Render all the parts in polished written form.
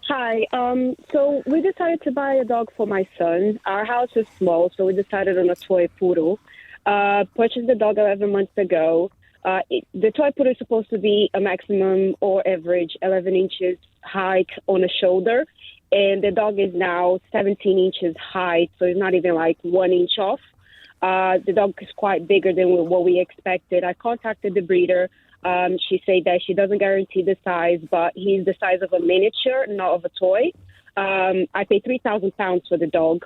Hi. So we decided to buy a dog for my son. Our house is small, so we decided on a Toy Poodle. Purchased the dog 11 months ago. The Toy Poodle is supposed to be a maximum or average 11 inches height on the shoulder, and the dog is now 17 inches height, so it's not even like 1 inch off. The dog is quite bigger than what we expected. I contacted the breeder. She said that she doesn't guarantee the size, but he's the size of a miniature, not of a toy. I paid £3,000 for the dog.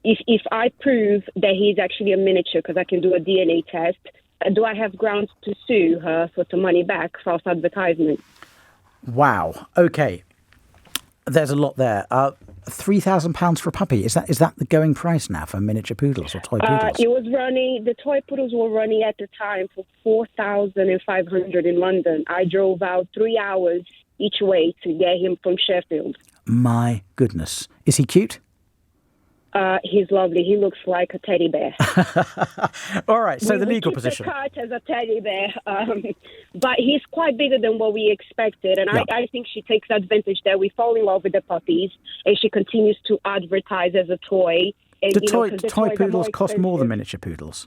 If I prove that he's actually a miniature, because I can do a DNA test, do I have grounds to sue her for some money back, false advertisement? Wow. Okay. There's a lot there. £3,000 for a puppy. Is that the going price now for miniature poodles or toy poodles? The Toy Poodles were running at the time for 4,500 in London. I drove out 3 hours each way to get him from Sheffield. My goodness. Is he cute? He's lovely. He looks like a teddy bear. All right, so the legal position. We keep the cat as a teddy bear, but he's quite bigger than what we expected, and yeah. I think she takes advantage that we fall in love with the puppies, and she continues to advertise as a toy. And, Do toy poodles cost more than miniature poodles?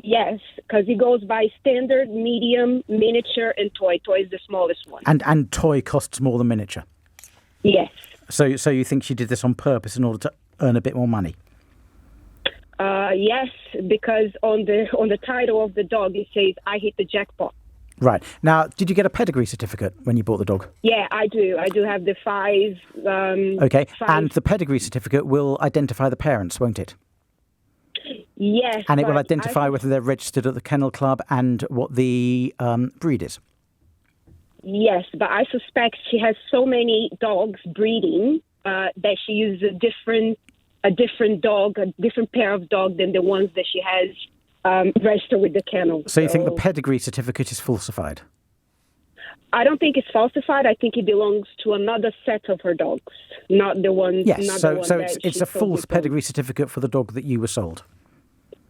Yes, because it goes by standard, medium, miniature, and toy. Toy is the smallest one. And toy costs more than miniature? Yes. So you think she did this on purpose in order to earn a bit more money? Yes, because on the title of the dog it says I hit the jackpot. Right. Now, did you get a pedigree certificate when you bought the dog? Yeah, I do. I do have the five. Okay, and the pedigree certificate will identify the parents, won't it? Yes. And it will identify whether they're registered at the kennel club and what the breed is. Yes, but I suspect she has so many dogs breeding that she uses a different pair of dog than the ones that she has registered with the kennel. So you think the pedigree certificate is falsified? I don't think it's falsified. I think it belongs to another set of her dogs, not the one. Yes, so it's a false pedigree certificate for the dog that you were sold.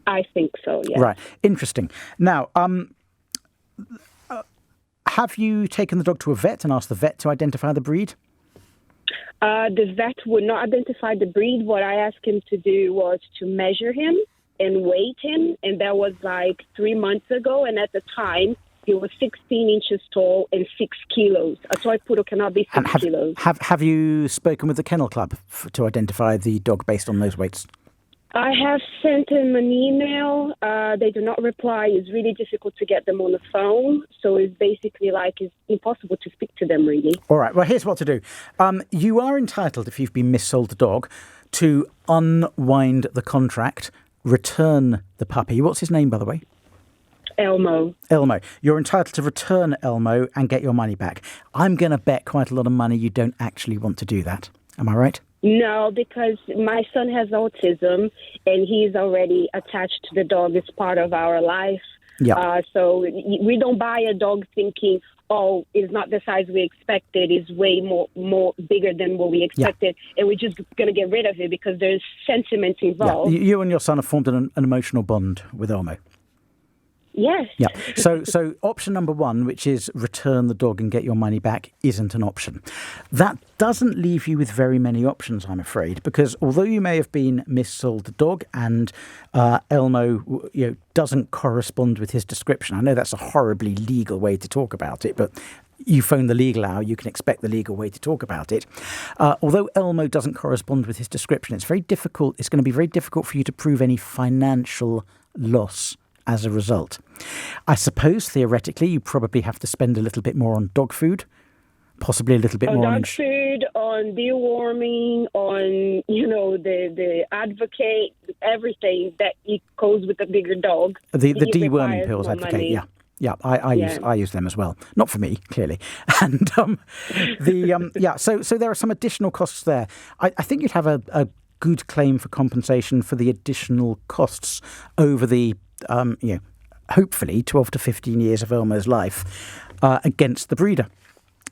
I think so. Yeah. Right. Interesting. Now, have you taken the dog to a vet and asked the vet to identify the breed? The vet would not identify the breed. What I asked him to do was to measure him and weight him, and that was like 3 months ago. And at the time, he was 16 inches tall and 6 kilos. A toy poodle cannot be 6 kilos. Have you spoken with the kennel club to identify the dog based on those weights? I have sent them an email. They do not reply. It's really difficult to get them on the phone. So it's basically it's impossible to speak to them, really. All right. Well, here's what to do. You are entitled, if you've been missold the dog, to unwind the contract, return the puppy. What's his name, by the way? Elmo. You're entitled to return Elmo and get your money back. I'm going to bet quite a lot of money you don't actually want to do that. Am I right? No, because my son has autism, and he's already attached to the dog as part of our life. Yeah. So we don't buy a dog thinking, oh, it's not the size we expected. It's way more bigger than what we expected. Yeah. And we're just going to get rid of it because there's sentiment involved. Yeah. You and your son have formed an emotional bond with Elmo. Yes. Yeah. So option number one, which is return the dog and get your money back, isn't an option. That doesn't leave you with very many options, I'm afraid, because although you may have been missold the dog and Elmo, doesn't correspond with his description. I know that's a horribly legal way to talk about it, but you phone the legal hour, you can expect the legal way to talk about it. Although Elmo doesn't correspond with his description, it's going to be very difficult for you to prove any financial loss as a result. I suppose, theoretically, you probably have to spend a little bit more on dog food, possibly a little bit more on... dog food, on deworming, on, the Advocate, everything that it goes with a bigger dog. The deworming pills, Advocate, yeah. Yeah, I use them as well. Not for me, clearly. And so there are some additional costs there. I think you'd have a good claim for compensation for the additional costs over the hopefully 12 to 15 years of Elmo's life against the breeder.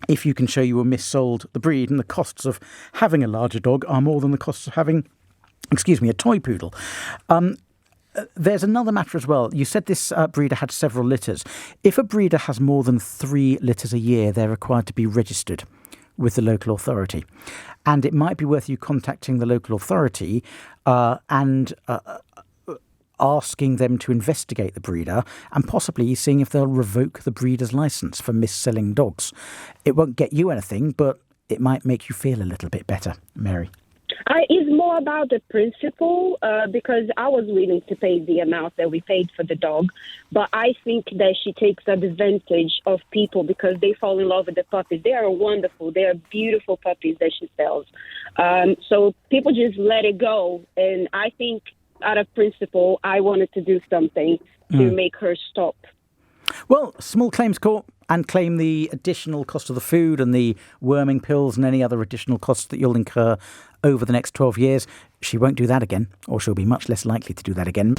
If you can show you were missold the breed and the costs of having a larger dog are more than the costs of having, a toy poodle. There's another matter as well. You said this breeder had several litters. If a breeder has more than 3 litters a year, they're required to be registered with the local authority. And it might be worth you contacting the local authority and asking them to investigate the breeder and possibly seeing if they'll revoke the breeder's licence for mis-selling dogs. It won't get you anything, but it might make you feel a little bit better, Mary. It's more about the principle because I was willing to pay the amount that we paid for the dog, but I think that she takes advantage of people because they fall in love with the puppies. They are wonderful. They are beautiful puppies that she sells. So people just let it go, and I think out of principle, I wanted to do something to make her stop. Well, small claims court and claim the additional cost of the food and the worming pills and any other additional costs that you'll incur over the next 12 years. She won't do that again, or she'll be much less likely to do that again.